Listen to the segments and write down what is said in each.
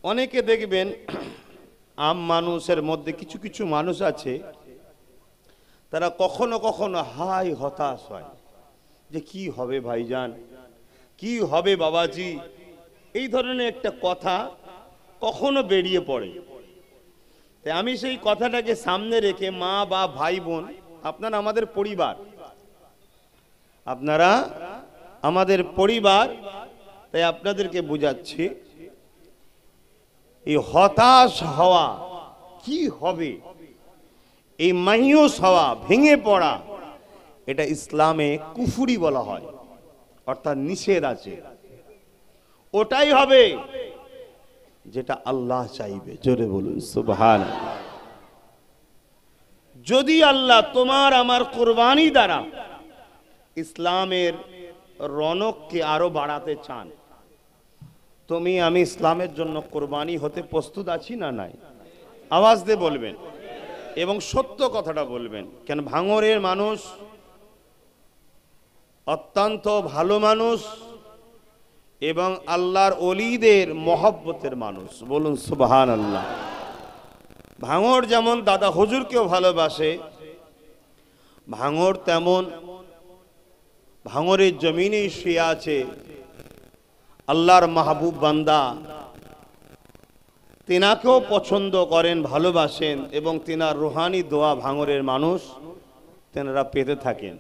অনেকে দেখবেন আম মানুষের মধ্যে কিছু কিছু মানুষ আছে, তারা কখনো কখনো হাই হতাশ হয় যে কি হবে ভাইজান, কি হবে বাবাজি, এই ধরনের একটা কথা কখনো বেরিয়ে পড়ে। তাই আমি সেই কথাটাকে সামনে রেখে, মা বা ভাই বোন, আপনারা আমাদের পরিবার, আপনারা আমাদের পরিবার, তাই আপনাদেরকে বুঝাচ্ছি, এই হতাশ হওয়া, কি হবে, এই মাইয়ুস হওয়া, ভেঙে পড়া, এটা ইসলামে কুফরি বলা হয়, অর্থাৎ নিষেধ আছে। ওটাই হবে যেটা আল্লাহ চাইবে। জোরে বলুন সুবহানাল্লাহ। যদি আল্লাহ তোমার আমার কুরবানি দ্বারা ইসলামের রনককে আরো বাড়াতে চান, তুমি আমি ইসলামের জন্য কুরবানি হতে প্রস্তুত আছি না নাই? আওয়াজ দিয়ে বলবেন এবং সত্য কথাটা বলবেন। কেন ভাঙরের মানুষ অত্যন্ত ভালো মানুষ এবং আল্লাহর ওলিদের মহব্বতের মানুষ। বলুন সুবহানাল্লাহ। ভাঙর যেমন দাদা হুজুরকেও ভালোবাসে, ভাঙর তেমন ভাঙরের জমিনেই শুয়ে আছে আল্লাহর মাহবুব বান্দা, তিনাকেও পছন্দ করেন, ভালোবাসেন এবং তিনার রুহানি দোয়া ভাঙরের মানুষ তেনারা পেতে থাকেন।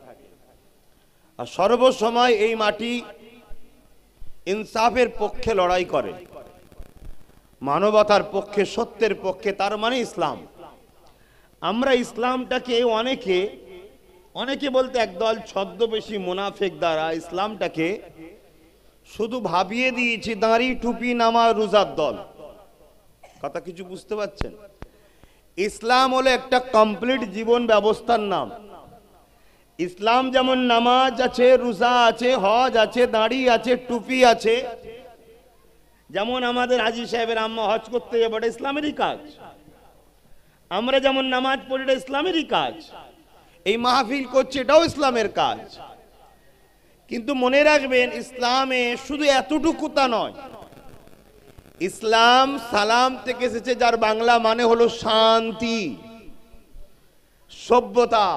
আর সর্বসময় এই মাটি ইনসাফের পক্ষে লড়াই করে, মানবতার পক্ষে, সত্যের পক্ষে, তার মানে ইসলাম। আমরা ইসলামটাকে অনেকে বলতে একদল ছদ্মবেশী মুনাফিক দ্বারা ইসলামটাকে শুধু ভাবিয়ে দিয়েছি দাঁড়ি টুপি নামাজ রোজার দল। কথা কিছু বুঝতে পারছেন? ইসলাম হলো একটা কমপ্লিট জীবন ব্যবস্থার নাম। ইসলাম যেমন নামাজ আছে, রোজা আছে, হজ আছে, দাঁড়ি আছে, টুপি আছে। যেমন আমাদের হাজী সাহেবের আম্মা হজ করতে যাবে, এটা ইসলামেরই কাজ। আমরা যেমন নামাজ পড়ি, এটা ইসলামেরই কাজ। এই মাহফিল করছে, এটাও ইসলামের কাজ। কিন্তু মনে রাখবেন, ইসলামে শুধু এতটুকু তা নয়। ইসলাম সালাম থেকে এসেছে, যার বাংলা মানে হলো শান্তি, সভ্যতা,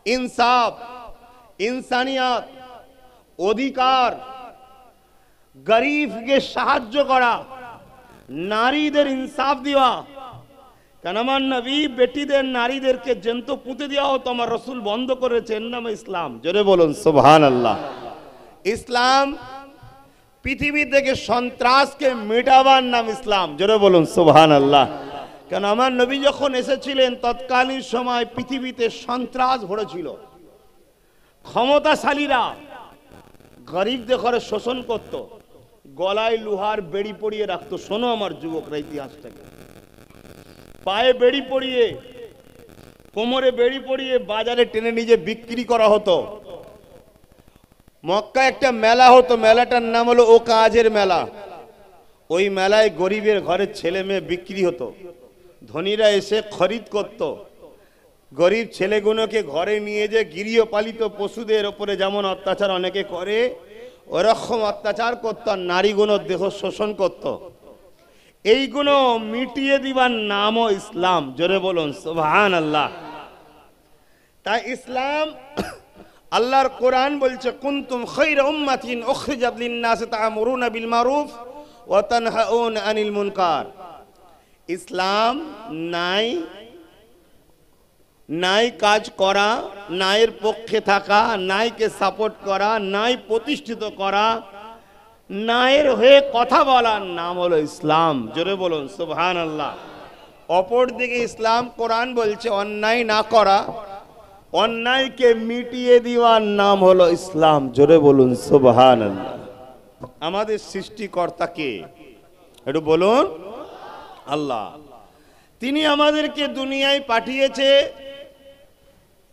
ইনসাফ, ইনসানিয়াত, অধিকার, গরিবকে সাহায্য করা, নারীদের ইনসাফ দেওয়া। কেন আমার নবী বেটিদের, নারীদেরকে জ্যান্ত পুঁতে দেওয়া হতো, আমার রসুল বন্ধ করেছেন, নাম ইসলাম। জোরে বলুন সুবহানাল্লাহ। ইসলাম পৃথিবী থেকে সন্ত্রাসকে মেটাবার নাম ইসলাম। জোরে বলুন সুবহানাল্লাহ। কেন আমার নবী যখন এসেছিলেন, তৎকালীন সময় পৃথিবীতে সন্ত্রাস ভরেছিল। ক্ষমতাশালীরা গরিবদের ঘরে শোষণ করত, গলায় লোহার বেড়ি পরিয়ে রাখতো। শোনো আমার যুবকরা ইতিহাসটাকে, পায়ে বেড়ি পরিয়ে, কোমরে বেড়ি পরিয়ে বাজারে টেনে নিজে বিক্রি করা হতো। মক্কা একটা মেলা হতো, মেলাটার নাম হলো ও কাজের মেলা। ওই মেলায় গরিবের ঘরের ছেলে মেয়ে বিক্রি হতো, ধনীরা এসে খরিদ করত। গরিব ছেলেগুলোকে ঘরে নিয়ে যে গৃহপালিত পশুদের ওপরে যেমন অত্যাচার অনেকে করে, ওরকম অত্যাচার করত, আর নারীগুলোর দেহ শোষণ করত। এইগুলো মিটিয়ে দিবার নামও ইসলাম। জোরে বলুন সুবহানাল্লাহ। তাই ইসলাম, আল্লাহর কোরআন বলছে, কুনতুম খায়রা উম্মাতিন উখরিজাত লিন-নাস তা'মুরুনা বিল মারুফ ওয়া তানহাউনা আনিল মুনকার। ইসলাম নাই কাজ করা, নাইয়ের পক্ষে থাকা, নাইকে সাপোর্ট করা, নাই প্রতিষ্ঠিত করা, নাইয়ের হয়ে কথা বলার নাম হলো ইসলাম। জোরে বলুন সুবহানাল্লাহ। অপর দিকে ইসলাম, কোরআন বলছে অন্যায় না করা, অন্যায়কে মিটিয়ে দেওয়ার নাম হলো ইসলাম। জোরে বলুন সুবহানাল্লাহ। আমাদের সৃষ্টিকর্তা কে? একটু বলুন। আল্লাহ। তিনি আমাদেরকে দুনিয়ায় পাঠিয়েছে,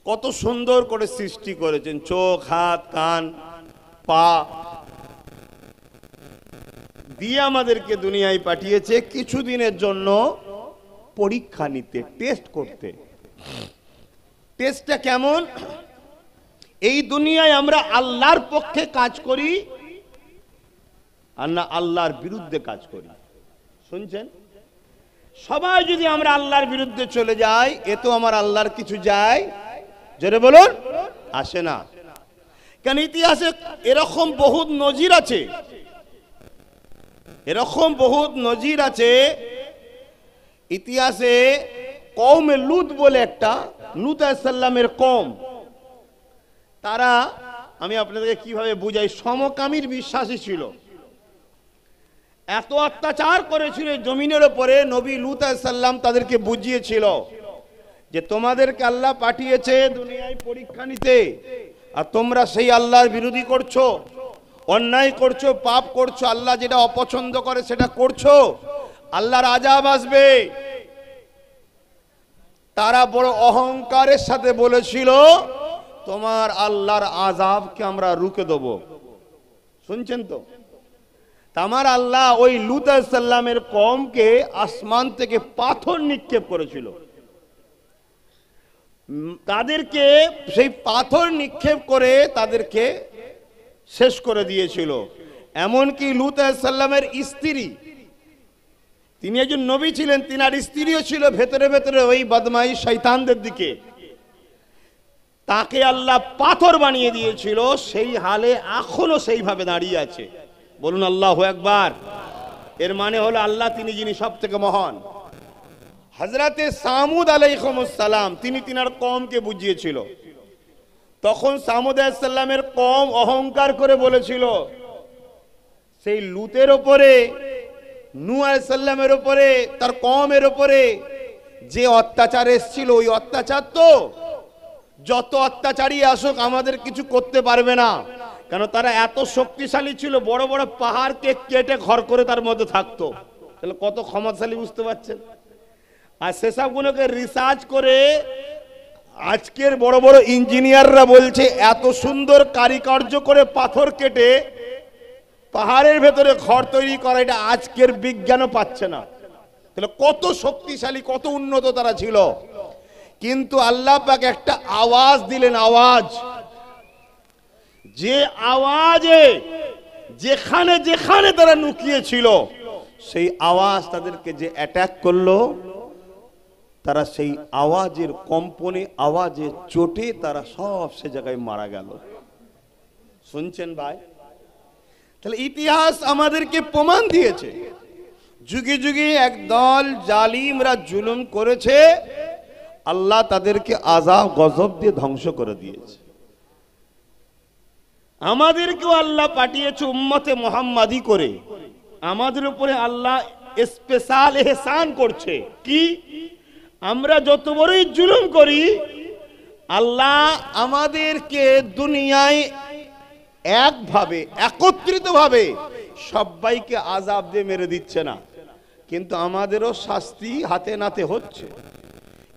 কত সুন্দর করে সৃষ্টি করেছেন, চোখ, হাত, কান, পা দিয়ে আমাদেরকে দুনিয়ায় পাঠিয়েছে কিছুদিনের জন্য পরীক্ষা নিতে, টেস্ট করতে। টেস্টটা কেমন? এই দুনিয়ায় আমরা আল্লাহর পক্ষে কাজ করি আর না আল্লাহর বিরুদ্ধে কাজ করি। শুনছেন? সবাই যদি আমরা আল্লাহর বিরুদ্ধে চলে যাই, এ তো আমার আল্লাহর কিছু যায়, জোরে বলুন, আসে না। কারণ ইতিহাসে এরকম বহুত নজির আছে, এরকম বহুত নজির আছে ইতিহাসে। কওমে লুত বলে একটা, লুত আলাইহিস সালামের কওম, তারা, আমি আপনাদেরকে কিভাবে বুঝাই, সমকামীর বিশ্বাসী ছিল। এত অত্যাচার করেছিল জমিনের উপরে। নবী লুত আলাইহিস সালাম তাদেরকে বুঝিয়েছিল যে তোমাদেরকে আল্লাহ পাঠিয়েছে দুনিয়ায় পরীক্ষা নিতে, আর তোমরা সেই আল্লাহর বিরোধী করছো, অন্যায় করছো, পাপ করছো, আল্লাহ যেটা অপছন্দ করে সেটা করছো, আল্লাহর আযাব আসবে। তারা বড় অহংকারের সাথে বলেছিল তোমার আল্লাহর আযাবকে আমরা রুখে দেব। শুনছেন তো? আমার আল্লাহ ওই লূত আলাইহিস সালামের কওমকে আসমান থেকে পাথর নিক্ষেপ করেছিল। তাদেরকে সেই পাথর নিক্ষেপ করে তাদেরকে শেষ করে দিয়েছিল। এমনকি লূত আলাইহিস সালামের স্ত্রী, তিনি একজন নবী ছিলেন, তিনার স্ত্রীও ছিল ভেতরে ভেতরে ওই বদমাই শয়তানদের দিকে, তাকে আল্লাহ পাথর বানিয়ে দিয়েছিল। সেই হালে এখনো সেইভাবে দাঁড়িয়ে আছে। বলুন আল্লাহু আকবার। এর মানে হলো আল্লাহ তিনি যিনি সব থেকে মহান। হযরতে সামুদ আলাইহিস সালাম তিনি তিনার কওমকে বুঝিয়েছিল। তখন সামুদ আলাইহিস সালামের কওম অহংকার করে বলেছিল সেই লূতের উপরে, নূহ আলাইহিস সালামের উপরে, তার কওমের উপরে যে অত্যাচার এসেছিল, ওই অত্যাচার তো যত অত্যাচারী আসুক আমাদের কিছু করতে পারবে না। কেন তারা এত শক্তিশালী ছিল, বড় বড় পাহাড়কে কেটে ঘর করে তার মধ্যে থাকতো। তাহলে কত ক্ষমতাশালী বুঝতে পারছেন? আর সেসবগুলোকে রিসার্চ করে আজকের বড় বড় ইঞ্জিনিয়াররা বলছে এত সুন্দর কারিকার্য করে পাথর কেটে পাহাড়ের ভেতরে ঘর তৈরি করা, এটা আজকের বিজ্ঞানও পাচ্ছে না। তাহলে কত শক্তিশালী, কত উন্নত তারা ছিল। কিন্তু আল্লাহ পাক একটা আওয়াজ দিলেন, আওয়াজ, যে আওয়াজে যেখানে যেখানে তারা লুকিয়ে ছিল সেই আওয়াজ তাদেরকে যে অ্যাটাক করলো, তারা সেই আওয়াজের কম্পনে, আওয়াজের চোটে তারা সব সে জায়গায় মারা গেল। শুনছেন ভাই? তাহলে ইতিহাস আমাদেরকে প্রমাণ দিয়েছে যুগে যুগে একদল জালিমরা জুলুম করেছে, আল্লাহ তাদেরকে আযাব গজব দিয়ে ধ্বংস করে দিয়েছে। আমাদেরকেও আল্লাহ পাঠিয়েছে উম্মতে মুহাম্মাদি করে। আমাদের উপরে আল্লাহ স্পেশাল ইহসান করছে কি, আমরা যত বড়ই জুলুম করি আল্লাহ আমাদেরকে দুনিয়ায় একভাবে, একত্রিতভাবে সবাইকে আযাব দিয়ে মেরে দিচ্ছে না, কিন্তু আমাদেরও শাস্তি হাতে নাতে হচ্ছে।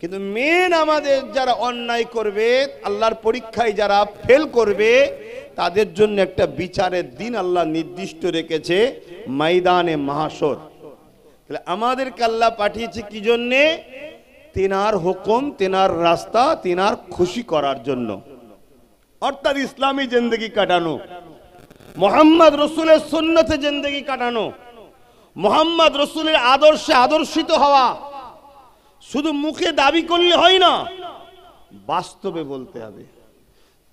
কিন্তু মেন আমাদের যারা অন্যায় করবে, আল্লাহর পরীক্ষায় যারা ফেল করবে, তাদের জন্য একটা বিচারের দিন আল্লাহ নির্দিষ্ট রেখেছে, ময়দানে মাহশর। তাহলে আমাদেরকে আল্লাহ পাঠিয়েছে কি জন্যে? তিনার হুকুম, তিনার রাস্তা, তিনার খুশি করার জন্য, অর্থাৎ ইসলামী জিন্দেগি কাটানো, মুহাম্মদ রাসূলের সুন্নতে জিন্দেগি কাটানো, মুহাম্মদ রাসূলের আদর্শে আদর্শিত হওয়া। শুধু মুখে দাবি করলে হয় না, বাস্তবে বলতে হবে।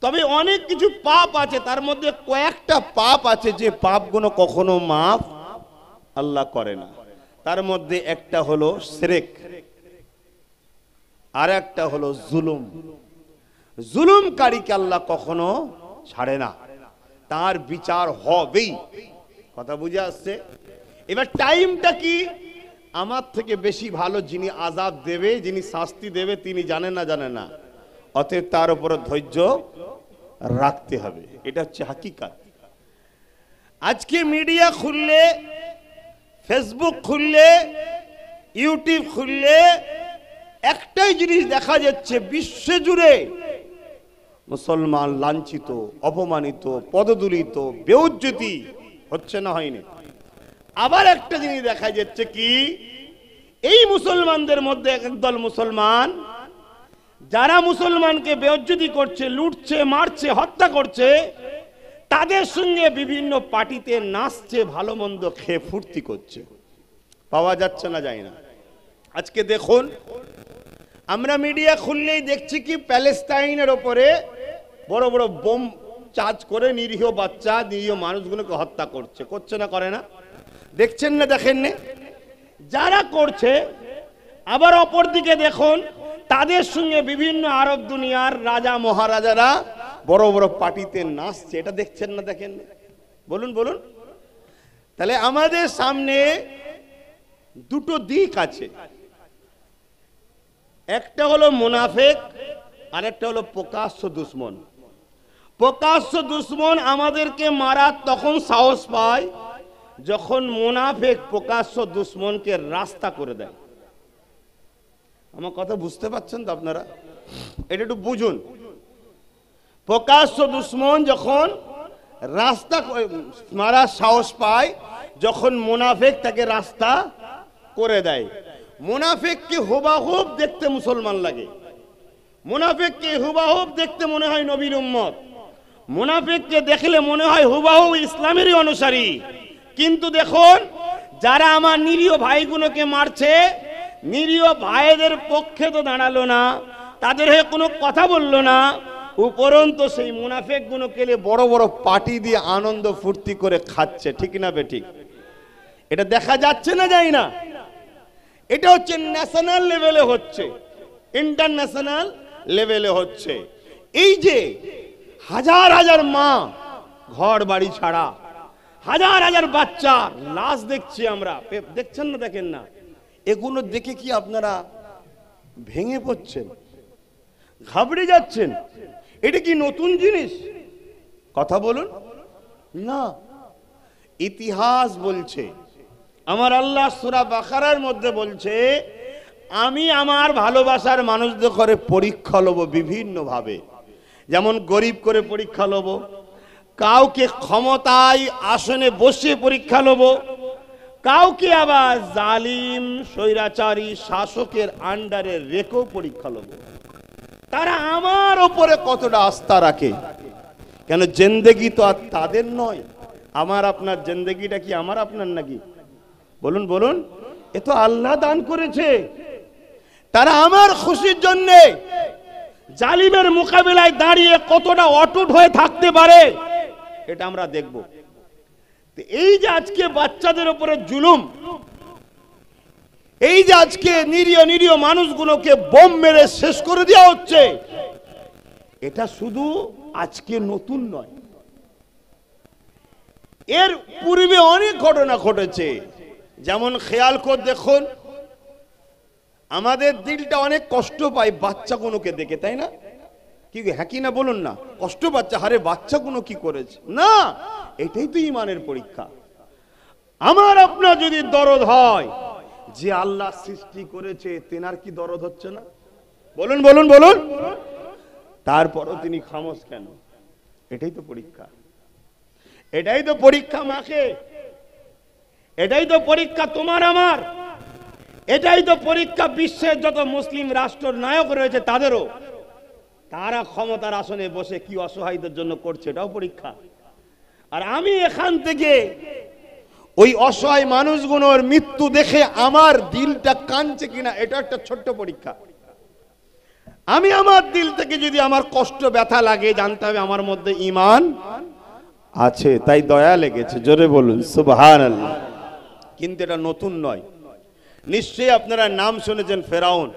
তবে অনেক কিছু পাপ আছে, তার মধ্যে কয়েকটা পাপ আছে যে পাপগুলো কখনো মাফ আল্লাহ করে না। তার মধ্যে একটা হলো শিরক, আর একটা হলো জুলুম। জুলুমকারীকে আল্লাহ কখনো ছাড়ে না, তার বিচার হবেই। কথা বুঝে আসছে? এবার টাইমটা কি? আমার থেকে বেশি ভালো যিনি আযাব দেবে, যিনি শাস্তি দেবে, তিনি জানেন না, জানেন না। অতএব তার উপর ধৈর্য রাখতে হবে, এটা হচ্ছে হাকিকাত। আজকে মিডিয়া খুললে, ফেসবুক খুললে, ইউটিউব খুললে একটাই জিনিস দেখা যাচ্ছে, বিশ্বজুড়ে মুসলমান লাঞ্ছিত, অপমানিত, পদদলিত, বেইজ্জতি হচ্ছে না, হয়নি? আবার একটা জিনিস দেখা যাচ্ছে কি, এই মুসলমানদের মধ্যে একদল মুসলমান যারা মুসলমানকে বেইজ্জতি করছে, লুটছে, মারছে, হত্যা করছে, তাদের সঙ্গে বিভিন্ন পার্টিতে নাচছে, ভালো মন্দ খেয়ে ফুর্তি করছে। পাওয়া যাচ্ছে না, যায় না। আজকে দেখুন, আমরা মিডিয়া খুললেই দেখছি কি প্যালেস্টাইনের ওপরে বড় বড় বোম চার্জ করে নিরীহ বাচ্চা, নিরীহ মানুষগুলোকে হত্যা করছে না, করে না? দেখছেন না, দেখেন না? যারা করছে, আবার অপর দিকে দেখুন তাদের সঙ্গে বিভিন্ন আরব দুনিয়ার রাজা মহারাজারা বড় বড় পার্টিতে নাচছে। এটা দেখছেন না, দেখেন না? বলুন বলুন। তাহলে আমাদের সামনে দুটো দিক আছে, একটা হলো মুনাফিক আর একটা হলো প্রকাশ্য দুশমন। প্রকাশ্য দুশমন আমাদেরকে মারার তখন সাহস পায় যখন মুনাফিক প্রকাশ্য দুশমনকে রাস্তা করে দেয়। আমার কথা বুঝতে পারছেন তো আপনারা? এটা একটু বুঝুন। প্রকাশ্য দুশমন যখন রাস্তা মারার সাহস পায় যখন মুনাফিক তাকে রাস্তা করে দেয়। মুনাফিককে হুবাহুব দেখতে মুসলমান লাগে, মুনাফিককে হুবাহুব দেখতে মনে হয় নবীর উম্মত, মুনাফিককে দেখলে মনে হয় হুবাহুব ইসলামেরই অনুসারী। কিন্তু দেখুন, যারা আমার নিরীহ ভাইগুলোকে মারছে, নিরীহ ভাইদের পক্ষে তো দাঁড়ালো না, তাদের হয়ে কোনো কথা বললো না, উপরন্ত সেই মুনাফিকগুলো কেলে বড় বড় পার্টি দিয়ে আনন্দ ফুর্তি করে খাচ্ছে। ঠিক না বেঠিক? এটা দেখা যাচ্ছে না, যায় না? এটা হচ্ছে ন্যাশনাল লেভেলে হচ্ছে, ইন্টারন্যাশনাল লেভেলে হচ্ছে। এই যে হাজার হাজার মা ঘর বাড়ি ছাড়া, হাজার হাজার বাচ্চা লাশ দেখছি আমরা, দেখছেন না, দেখেন না? এগুলো দেখে কি আপনারা ভেঙে পড়ছেন, ঘাবড়ে যাচ্ছেন? এটা কি নতুন জিনিস? কথা বলুন না। ইতিহাস বলছে, আমার আল্লাহ সূরা বাকারার মধ্যে বলছে, আমি আমার ভালোবাসার মানুষদের করে পরীক্ষা লব বিভিন্ন ভাবে। যেমন গরিব করে পরীক্ষা লব, কাউকে ক্ষমতায় আসনে বসে পরীক্ষা লব, কাউকে আবার জালিম স্বৈরাচারী শাসকের আন্ডারে রেখেও পরীক্ষা লব। তারা আমার ওপরে কতটা আস্থা রাখে। কেন, জিন্দেগি তো আর তাদের নয়। আমার আপনার জিন্দেগিটা কি আমার আপনার নাকি? বলুন বলুন। এ তো আল্লাহ দান করেছে। তারা আমার খুশির জন্য জালিমের মোকাবিলায় দাঁড়িয়ে কতটা অটুট হয়ে থাকতে পারে, এটা আমরা দেখব। এই যে আজকে বাচ্চাদের উপরে জুলুম, এই যে আজকে নিরীহ নিরীহ মানুষগুলোকে বোম মেরে শেষ করে দেওয়া হচ্ছে, এটা শুধু আজকে নতুন নয়, এর পূর্বে অনেক ঘটনা ঘটেছে। যেমন খেয়াল করে দেখুন, আমাদের দিলটা অনেক কষ্ট পায় বাচ্চাগুলোকে দেখে, তাই না? কি হ্যাঁ কি না বলুন না? কষ্ট পাচ্ছে, হারে বাচ্চাগুলো কি করেছে। না, এটাই তো ইমানের পরীক্ষা। আমার আপনার যদি দরদ হয়, যে আল্লাহ সৃষ্টি করেছে তেনার কি দরদ হচ্ছে না? বলুন বলুন বলুন। তারপরও তিনি খামোশ কেন? এটাই তো পরীক্ষা, এটাই তো পরীক্ষা মাকে, এটাই তো পরীক্ষা তোমার আমার, এটাই তো পরীক্ষা বিশ্বের যত মুসলিম রাষ্ট্র নায়ক রয়েছে তাদেরও। তারা ক্ষমতার আসনে বসে কি অসহায়দের জন্য করছে, এটাও পরীক্ষা। আর আমি এখান থেকে ওই অসহায় মানুষগুলোর মৃত্যু দেখে আমার দিলটা কাঁদছে কিনা, এটা একটা ছোট্ট পরীক্ষা। আমি আমার দিল থেকে যদি আমার কষ্ট ব্যথা লাগে, জানতে হবে আমার মধ্যে ঈমান আছে, তাই দয়া লেগেছে। জোরে বলুন সুবহানাল্লাহ। কিন্তু এটা নতুন নয়। নিশ্চয়ই আপনারা নাম শুনেছেন ফেরাউন,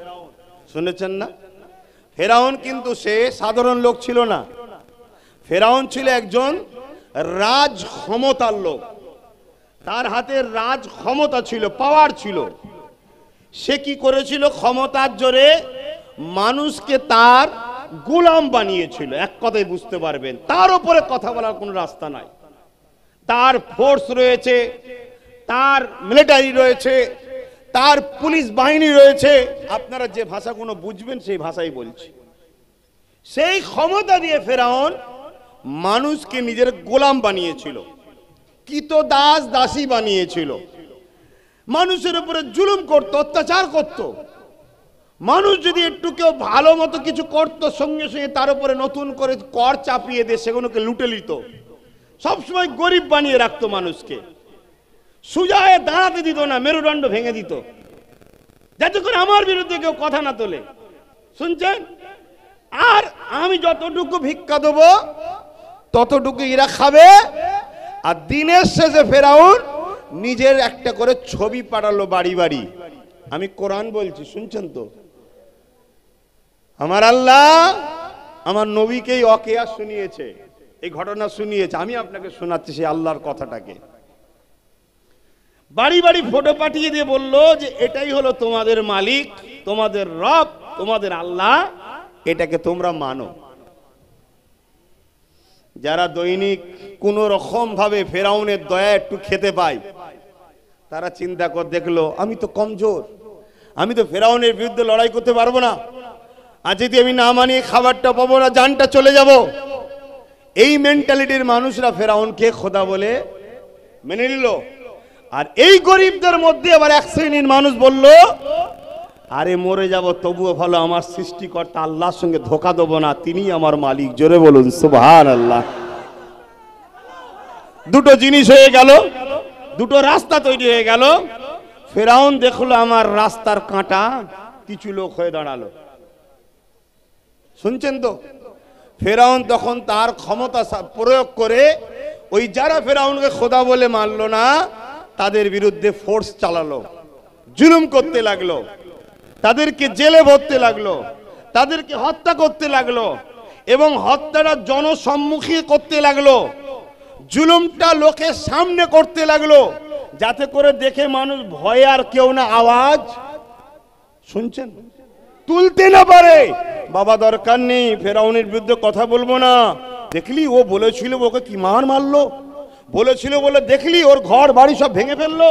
শুনেছেন না? ফেরাউন কিন্তু সে সাধারণ লোক ছিল না। ফেরাউন ছিল একজন রাজ ক্ষমতার লোক, তার হাতে রাজ ক্ষমতা ছিল, পাওয়ার ছিল। সে কি করেছিল? ক্ষমতার জোরে মানুষকে তার গোলাম বানিয়েছিল। এক কথায় বুঝতে পারবেন, তার উপরে কথা বলার কোনো রাস্তা নাই। তার ফোর্স রয়েছে, তার মিলিটারি রয়েছে, তার পুলিশ বাহিনী রয়েছে। আপনারা যে ভাষাগুলো বুঝবেন সেই ভাষাই বলছি। সেই ক্ষমতা দিয়ে ফেরাউন মানুষকে নিজের গোলাম বানিয়েছিল, কৃত দাস দাসী বানিয়েছিল। মানুষের উপরে জুলুম করত, অত্যাচার করত। মানুষ যদি একটু কেউ ভালো মতো কিছু করত, সঙ্গে সঙ্গে তার উপরে নতুন করে কর চাপিয়ে দিয়ে সেগুলোকে লুটে নিত। সবসময় গরিব বানিয়ে রাখতো মানুষকে। সোজা হয়ে দাঁড়াতে দিত না, মেরুদণ্ড ভেঙে দিত, যাতে করে আমার বিরুদ্ধে কেউ কথা না তোলে। শুনছেন? আর আমি যতটুকু ভিক্ষা দেবো ততটুকু এরা খাবে। আর দিনের শেষে ফেরাউন নিজের একটা করে ছবি পাঠালো বাড়ি বাড়ি। আমি কোরআন বলছি, শুনছেন তো? আমার আল্লাহ আমার নবীকেই অকেয়া শুনিয়েছে, এই ঘটনা শুনিয়েছে। আমি আপনাকে শোনাচ্ছি সেই আল্লাহর কথাটাকে। বাড়ি বাড়ি ফটো পাঠিয়ে দিয়ে বললো যে এটাই হলো তোমাদের মালিক, তোমাদের রব, তোমাদের আল্লাহ, এটাকে তোমরা মানো। যারা দৈনিক কোন রকম ভাবে ফেরাউনের দয়া একটু খেতে পায়, তারা চিন্তা করে দেখলো আমি তো কমজোর, আমি তো ফেরাউনের বিরুদ্ধে লড়াই করতে পারবো না, আর যদি আমি না মানি খাবারটা পাবো না, জানটা চলে যাব। এই মেন্টালিটির মানুষরা ফেরাউনকে খোদা বলে মেনে নিল। আর এই গরিবদের মধ্যে আবার এক শ্রেণীর মানুষ বলল, আরে মরে যাব তবুও ভালো, আমার সৃষ্টিকর্তা আল্লাহর সঙ্গে ধোঁকা দেবো না, তিনি আমার মালিক। জোরে বলুন সুবহানাল্লাহ। দুটো জিনিস হয়ে গেল, দুটো রাস্তা তৈরি হয়ে গেল। ফেরাউন দেখলো আমার রাস্তার কাঁটা, কিছু লোক হয়ে দাঁড়ালো। শুনছেন তো? ফেরাউন তখন তার ক্ষমতা প্রয়োগ করে ওই যারা ফেরাউনকে খোদা বলে মানলো না তাদের বিরুদ্ধে ফোর্স চালালো, জুলুম করতে লাগলো, তাদেরকে জেলে ভরতে লাগলো, তাদেরকে হত্যা করতে লাগলো, এবং হত্যাটা জনসম্মুখী করতে লাগলো, জুলুমটা লোকের সামনে করতে লাগলো, যাতে করে দেখে মানুষ ভয়ে আর কেউ না আওয়াজ, শুনছেন, তুলতে না পারে। বাবা দরকার নেই, ফেরাউনের বিরুদ্ধে কথা বলবো না, দেখলি ও বলেছিল ওকে কি মার মারলো, বলেছিল বলে দেখলি ওর ঘর বাড়ি সব ভেঙে ফেললো,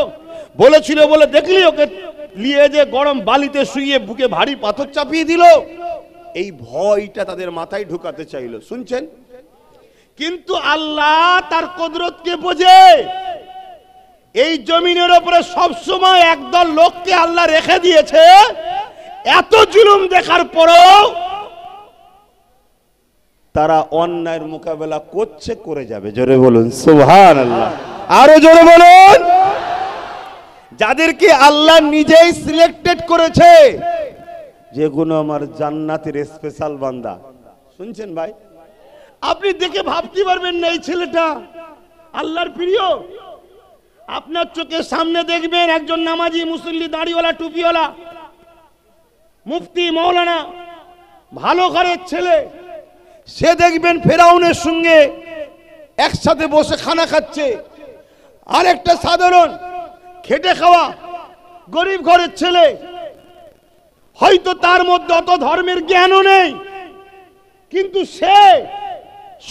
বলেছিল বলে দেখলি ওকে নিয়ে যে গরম বালিতে শুইয়ে বুকে ভারী পাথর চাপিয়ে দিল। এই ভয়টা তাদের মাথায় ঢুকাতে চাইলো। শুনছেন? কিন্তু আল্লাহ তার কুদরতকে বোঝে। এই জমিনের উপরে সব সময় একদল লোককে আল্লাহ রেখে দিয়েছে, এত জুলুম দেখার পরেও তারা অন্যায়ের মোকাবেলা করছে, করে যাবে। জোরে বলুন সুবহানাল্লাহ, আরো জোরে বলুন। যাদেরকে আল্লাহ নিজেই সিলেক্টেড করেছে, যেগুলো আমার জান্নাতের স্পেশাল বান্দা। শুনছেন ভাই? আপনি দেখে ভাবতে পারবেন না এই ছেলেটা আল্লাহর প্রিয়। আপনার চোখের সামনে দেখবেন একজন নামাজি, মুসল্লি, দাড়িওয়ালা, টুপিওয়ালা, মুফতি, মৌলানা, ভালো ঘরের ছেলে, সে দেখবেন ফেরাউনের সঙ্গে একসাথে বসে খানা খাচ্ছে। আর একটা সাধারণ খেটে খাওয়া গরিব ঘরের ছেলে, হয়তো তার মধ্যে অত ধর্মের জ্ঞানও নেই, কিন্তু সে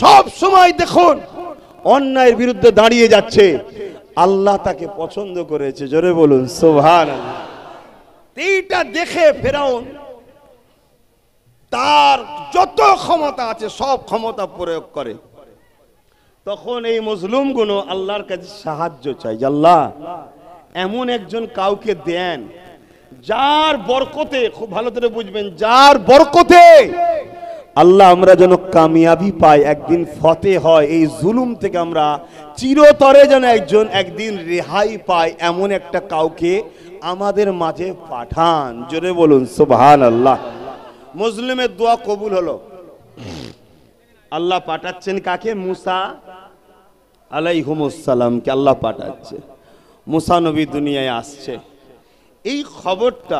সব সময় দেখুন অন্যায়ের বিরুদ্ধে দাঁড়িয়ে যাচ্ছে। আল্লাহ তাকে পছন্দ করেছে। জোরে বলুন সুবহানাল্লাহ। এইটা দেখে ফেরাউন তার যত ক্ষমতা আছে সব ক্ষমতা প্রয়োগ করে। তখন এই মজলুমগুলো আল্লাহর কাছে সাহায্য চাই, আল্লাহ এমন একজন কাউকে দেন যার বরকতে, খুব ভালো করে বুঝবেন, যার বরকতে আল্লাহ আমরা যেন কামিয়াবি পাই, একদিন ফতে হয়, এই জুলুম থেকে আমরা চিরতরে যেন একদিন রেহাই পাই, এমন একটা কাউকে আমাদের মাঝে পাঠান। জোরে বলুন সুবহানাল্লাহ। মুসলিমের দোয়া কবুল হলো। আল্লাহ পাঠাচ্ছেন কাকে? মুসা আলাইহিস সালামকে আল্লাহ পাঠাচ্ছে। মুসা নবী দুনিয়ায় আসছে। এই খবরটা